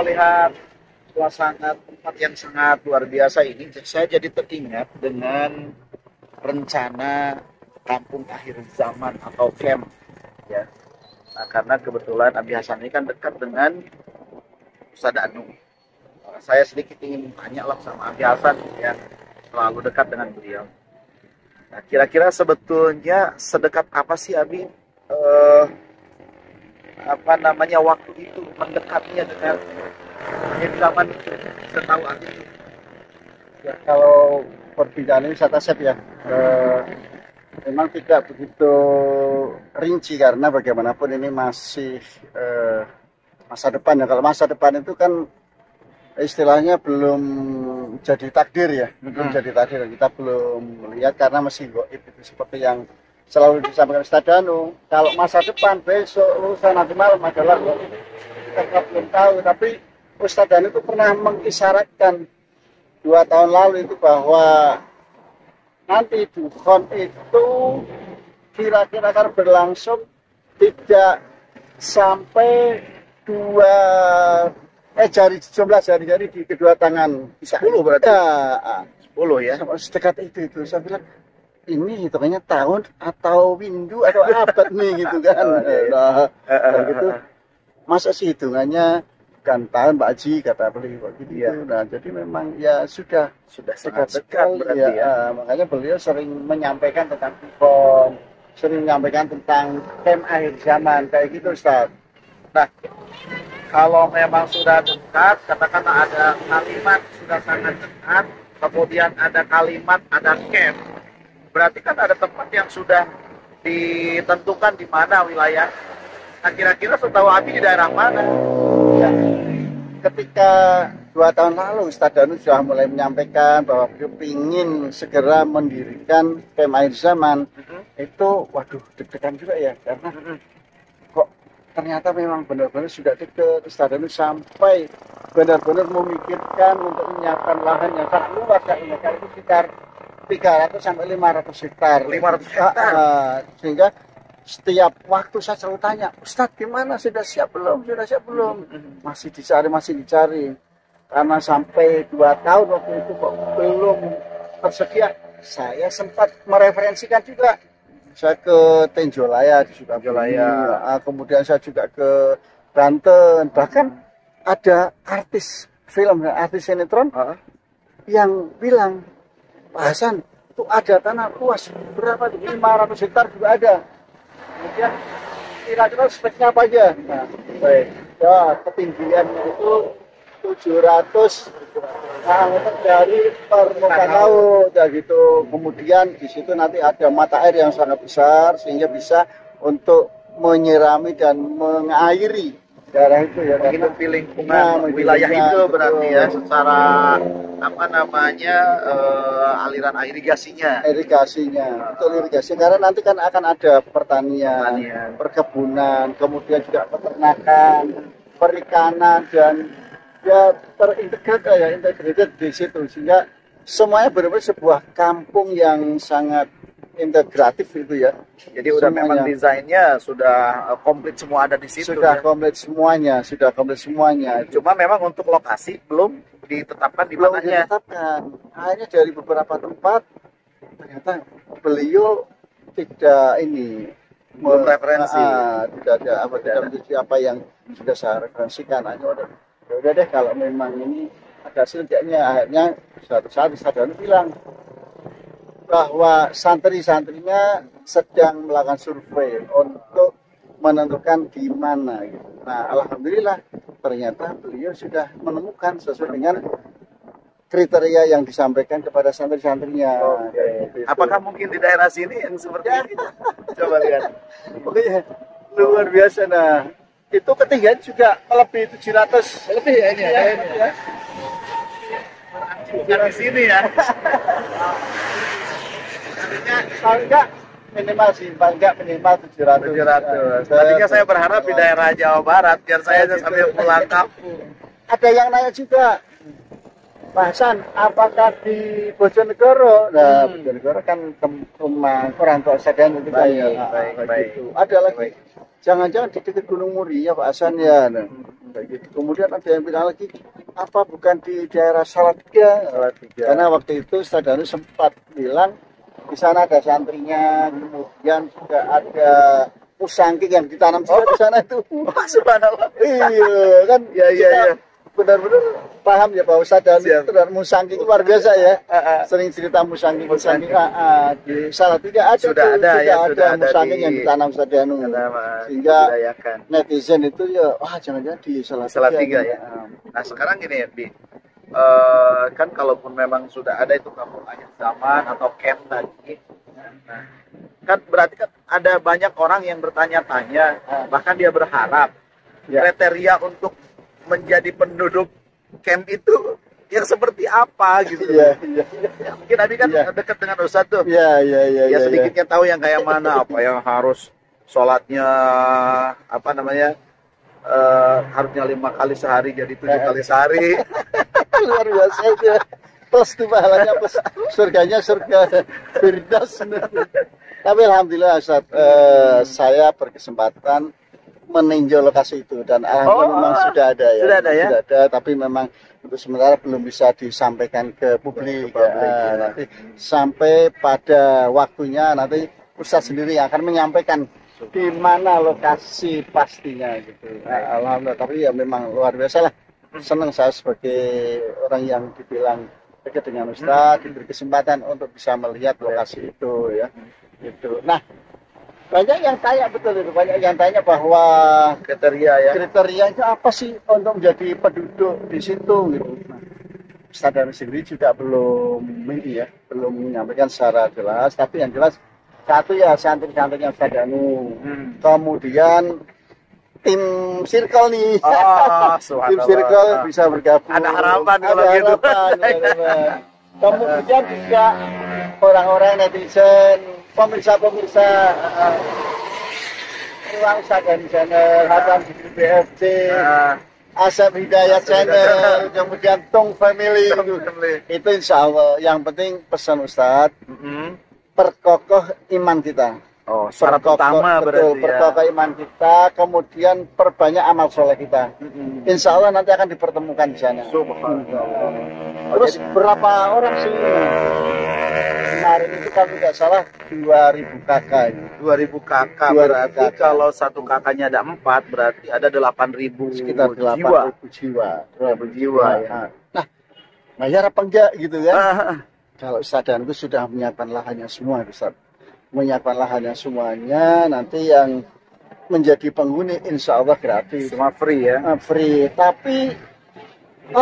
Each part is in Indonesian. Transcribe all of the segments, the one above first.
melihat suasana tempat yang sangat luar biasa ini, saya jadi teringat dengan rencana kampung akhir zaman atau camp ya. Nah, karena kebetulan Abi Hasan ini kan dekat dengan Ustadz Anu. Saya sedikit ingin tanya lah sama Abi Hasan yang selalu dekat dengan beliau. Nah, kira-kira sebetulnya sedekat apa sih Abi waktu itu mendekatnya dengan akhir zaman itu? Setahu Abi itu. Ya, kalau perbincangan wisata Sep ya, memang tidak begitu rinci karena bagaimanapun ini masih masa depan ya. Kalau masa depan itu kan istilahnya belum jadi takdir ya, belum jadi takdir. Kita belum melihat karena masih goib itu seperti yang selalu disampaikan Ustadz Danu. Kalau masa depan besok lusa nanti malam adalah goib. Kita belum tahu, tapi Ustadz Danu itu pernah mengisyaratkan 2 tahun lalu itu bahwa nanti Dukhon itu kira-kira akan berlangsung tidak sampai jumlah jari-jari di kedua tangan. 10 berarti? Ya, 10 ya? Sedekat itu. Saya bilang, ini hitungannya tahun atau windu atau abad nih gitu kan. Nah, gitu. Masa sih hitungannya kan tahun Pak Haji kata beliau gitu. Ya. Nah, jadi memang ya sudah sangat dekat berarti ya. Makanya beliau sering menyampaikan tentang Dukhon, sering menyampaikan tentang camp akhir zaman kayak gitu Ustaz. Nah, kalau memang sudah dekat, katakanlah ada kalimat sudah sangat dekat, kemudian ada kalimat, ada camp, berarti kan ada tempat yang sudah ditentukan di mana wilayah. Nah, kira-kira setahu Abi di daerah mana? Ya, ketika 2 tahun lalu Ustadz Danu sudah mulai menyampaikan bahwa beliau ingin segera mendirikan camp akhir zaman, itu waduh deg-degan juga ya, karena kok ternyata memang benar-benar sudah dekat. Ustadz Danu sampai benar-benar memikirkan untuk menyiapkan lahan yang sangat luas ya, itu sekitar 300 sampai 500 hektar. 500 hektar. Sehingga setiap waktu saya selalu tanya, Ustadz gimana, sudah siap belum? Masih dicari. Karena sampai 2 tahun waktu itu kok belum tersedia. Saya sempat mereferensikan juga. Saya ke Tenjolaya di Sukabumi, kemudian saya juga ke Banten. Bahkan ada artis film, artis sinetron yang bilang, Pak Hasan, itu ada tanah luas berapa? 500 hektar juga ada. Kemudian kira-kira speknya apa aja? Nah, baik. Ya, ketinggiannya itu 700 meter dari permukaan laut ya gitu. Kemudian di situ nanti ada mata air yang sangat besar sehingga bisa untuk menyirami dan mengairi daerah itu ya. Menghidupi lingkungan wilayah itu berarti ya, secara aliran irigasinya. Betul, irigasi. Karena nanti kan akan ada pertanian, perkebunan, kemudian juga peternakan, perikanan, dan ya integrated di situ, sehingga semuanya benar-benar sebuah kampung yang sangat integratif itu ya. Jadi udah memang desainnya sudah komplit semua ada di situ. Sudah komplit semuanya. Cuma memang untuk lokasi belum ditetapkan di mananya. Akhirnya dari beberapa tempat ternyata beliau tidak belum referensi. Tidak ada apa yang sudah saya referensikan. Udah deh, kalau memang ini ada hasilnya. Akhirnya suatu saat Ustadz Danu bilang bahwa santri-santrinya sedang melakukan survei untuk menentukan di mana gitu. Nah, alhamdulillah ternyata beliau sudah menemukan sesuai dengan kriteria yang disampaikan kepada santri-santrinya. Gitu. Apakah mungkin di daerah sini yang seperti ini? Coba lihat. Pokoknya luar biasa. Nah, itu ketinggian juga melebihi 700. Lebih ya ini ya. Bukan di sini ya. Paling enggak minimal 700. Tadinya saya berharap di daerah Jawa Barat biar saya sambil pulang kampung. Ada yang nanya juga, Pak Hasan, apakah di Bojonegoro? Nah, Bojonegoro kan rumah orang tua Sadan itu baik. Gitu. Ada lagi, jangan-jangan di dekat Gunung Muria Pak Hasan ya. Nah, Kayak gitu. Kemudian ada yang bilang lagi, apa bukan di daerah Salatiga? Karena waktu itu Ustaz Danu sempat bilang di sana ada santrinya, kemudian juga ada musangking yang ditanam juga di sana itu. Subhanallah. Iya kan? Iya. Benar-benar paham ya Pak Ustaz Danu itu, dan musangking luar biasa ya. Sering cerita musangking di Salatiga sudah ada musangking yang ditanam Ustaz Danu. Sehingga netizen itu ya, wah jangan-jangan di Salatiga ya. Nah sekarang gini ya, Bi. Kan kalaupun memang sudah ada itu kampung akhir zaman atau camp tadi, nah, kan berarti kan ada banyak orang yang bertanya-tanya, bahkan dia berharap kriteria untuk menjadi penduduk camp itu yang seperti apa gitu. Iya. Mungkin Abi kan dekat dengan Ustadz tuh. Iya. Sedikitnya tahu yang kayak mana, apa yang harus sholatnya, apa namanya, harusnya 5 kali sehari jadi 7 kali sehari. Luar biasa itu. Plus tuh pahalanya, plus surganya surga Firdaus. Tapi alhamdulillah Ustaz, saya berkesempatan meninjau lokasi itu, dan alhamdulillah memang sudah ada ya. Sudah ada, tapi memang untuk sementara belum bisa disampaikan ke publik. Nanti sampai pada waktunya nanti Ustaz sendiri yang akan menyampaikan di mana lokasi pastinya gitu. Alhamdulillah, tapi ya memang luar biasa lah. Senang saya sebagai orang yang dibilang dekat dengan Ustaz, diberi kesempatan untuk bisa melihat lokasi itu ya. Gitu. Nah, banyak yang tanya, betul itu, banyak yang tanya bahwa kriterianya apa sih untuk menjadi penduduk di situ gitu. Nah, Ustaz Danu sendiri juga belum menyampaikan secara jelas, tapi yang jelas satu ya santri-santrinya Ustaz Danu. Kemudian tim circle nih, tim circle bisa bergabung. Ada harapan kalau gitu. Kemudian juga orang-orang netizen, pemirsa Ruang Sagan Channel, Hasan BFC, Asep Hidayat Channel, kemudian Tung Family. Itu insya Allah. Yang penting pesan Ustadz, perkokoh iman kita. Syarat utama berarti perkokoh iman kita, kemudian perbanyak amal soleh kita. Insya Allah nanti akan dipertemukan di sana. Terus berapa orang sih? Kemarin itu kalau tidak salah 2.000 kakak. 2.000 kakak berarti kalau satu kakaknya ada 4 berarti ada 8.000 sekitar 8.000 jiwa. Ya. Nah, bayar apa enggak gitu kan? Kalau Ustaz Danu sudah menyiapkan lahannya semua, Ustaz. Menyiapkan lahannya semuanya, nanti yang menjadi penghuni insya Allah gratis. Semua free ya? Free, tapi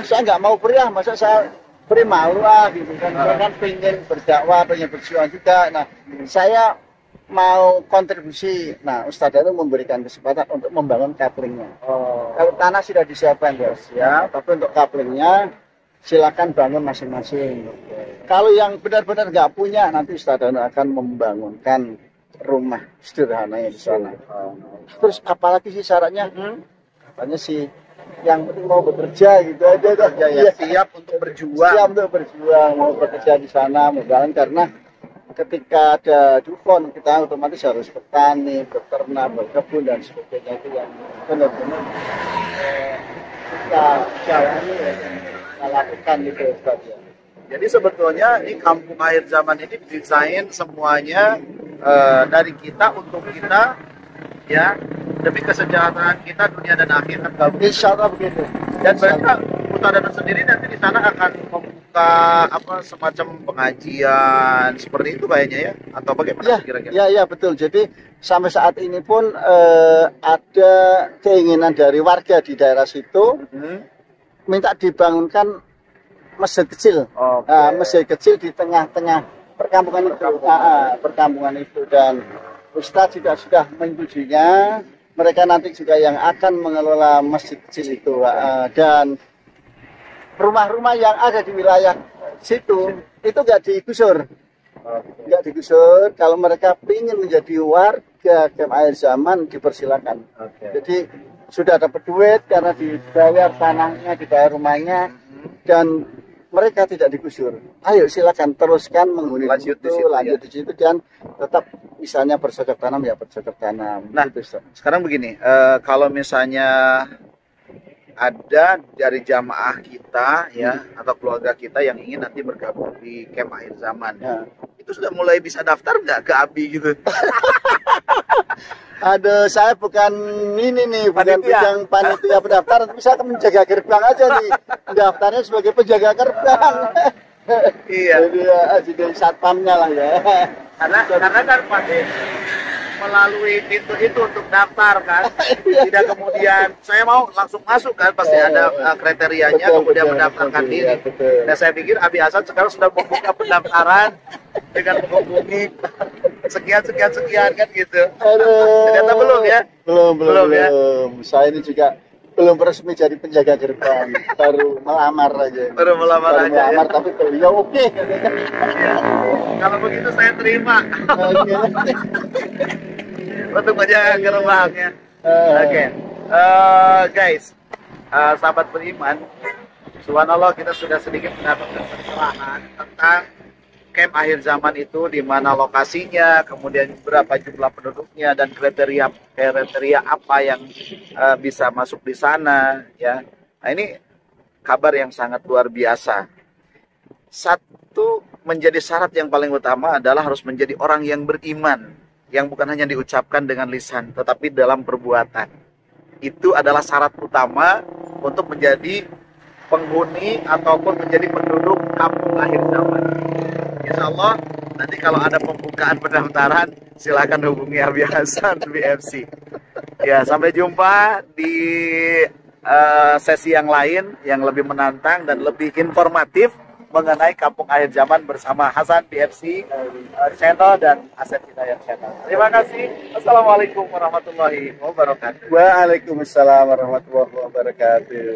saya nggak mau free masa saya free malu gitu kan. Saya kan pengen berdakwah, pengen berjuang juga. Nah, saya mau kontribusi. Nah, Ustaz Danu memberikan kesempatan untuk membangun couplingnya. Kalau tanah sudah disiapkan ya, tapi untuk couplingnya silakan bangun masing-masing. Kalau yang benar-benar nggak punya, nanti Ustaz Danu akan membangunkan rumah sederhana di sana. Terus apalagi sih syaratnya? Katanya sih yang penting mau bekerja gitu aja dah. Siap untuk berjuang. Siap untuk berjuang, mau bekerja di sana, membangun, karena ketika ada dukun kita otomatis harus bertani, beternak, berkebun dan sebagainya, itu yang benar-benar kita jalani kita lakukan gitu Ustaz ya. Jadi sebetulnya di kampung akhir zaman ini desain semuanya dari kita untuk kita ya, demi kesejahteraan kita dunia dan akhirat. Insya Allah begitu. Dan berarti Ustaz Danu sendiri nanti di sana akan membuka semacam pengajian seperti itu kayaknya ya, atau bagaimana kira-kira? Ya betul. Jadi sampai saat ini pun ada keinginan dari warga di daerah situ minta dibangunkan masjid kecil. Masjid kecil di tengah-tengah perkampungan itu, dan Ustadz juga sudah menyetujuinya. Mereka nanti juga yang akan mengelola masjid kecil itu, dan rumah-rumah yang ada di wilayah situ itu nggak digusur. Kalau mereka ingin menjadi warga camp akhir zaman, dipersilakan. Jadi sudah dapat duit karena dibayar tanahnya, dibayar rumahnya, dan mereka tidak digusur. Ayo silakan teruskan menghuni lanjut di situ, dan tetap misalnya bercocok tanam ya bercocok tanam. Nah, gitu, sekarang begini, kalau misalnya ada dari jamaah kita ya atau keluarga kita yang ingin nanti bergabung di camp akhir zaman, Ya. itu sudah mulai bisa daftar nggak ke ABI gitu? Aduh, saya bukan ini nih, bukan Panitia. bidang panitia pendaftaran, tapi saya akan menjaga gerbang aja nih. Daftarnya sebagai penjaga gerbang. Iya. Jadi satpamnya lah ya. Karena kan pasti melalui pintu itu untuk daftar kan, tidak kemudian saya mau langsung masuk kan, pasti ada kriterianya, Betul, kemudian betul, mendaftarkan betul, diri. ya, betul. Nah saya pikir Abi Hasan sekarang sudah membuka pendaftaran dengan menghubungi sekian kan gitu. Aduh. Ternyata belum ya? Belum ya? Saya ini juga belum resmi jadi penjaga gerbang, baru melamar aja. Baru melamar aja, melamar, ya? tapi ya oke. Ya. Kalau begitu saya terima Oke. untuk menjaga gerbangnya. Oke. Guys, sahabat beriman, subhanallah kita sudah sedikit mendapatkan pencerahan tentang camp akhir zaman itu, di mana lokasinya, kemudian berapa jumlah penduduknya, dan kriteria apa yang bisa masuk di sana ya. Nah, ini kabar yang sangat luar biasa. Satu, menjadi syarat yang paling utama adalah harus menjadi orang yang beriman, yang bukan hanya diucapkan dengan lisan tetapi dalam perbuatan. Itu adalah syarat utama untuk menjadi penghuni ataupun menjadi penduduk kampung akhir zaman. Insya Allah nanti kalau ada pembukaan pendaftaran silakan hubungi Abi Hasan BFC. Ya, sampai jumpa di sesi yang lain yang lebih menantang dan lebih informatif mengenai kampung akhir zaman bersama Hasan BFC channel dan Asep Hidayat channel. Terima kasih. Assalamualaikum warahmatullahi wabarakatuh. Waalaikumsalam warahmatullahi wabarakatuh.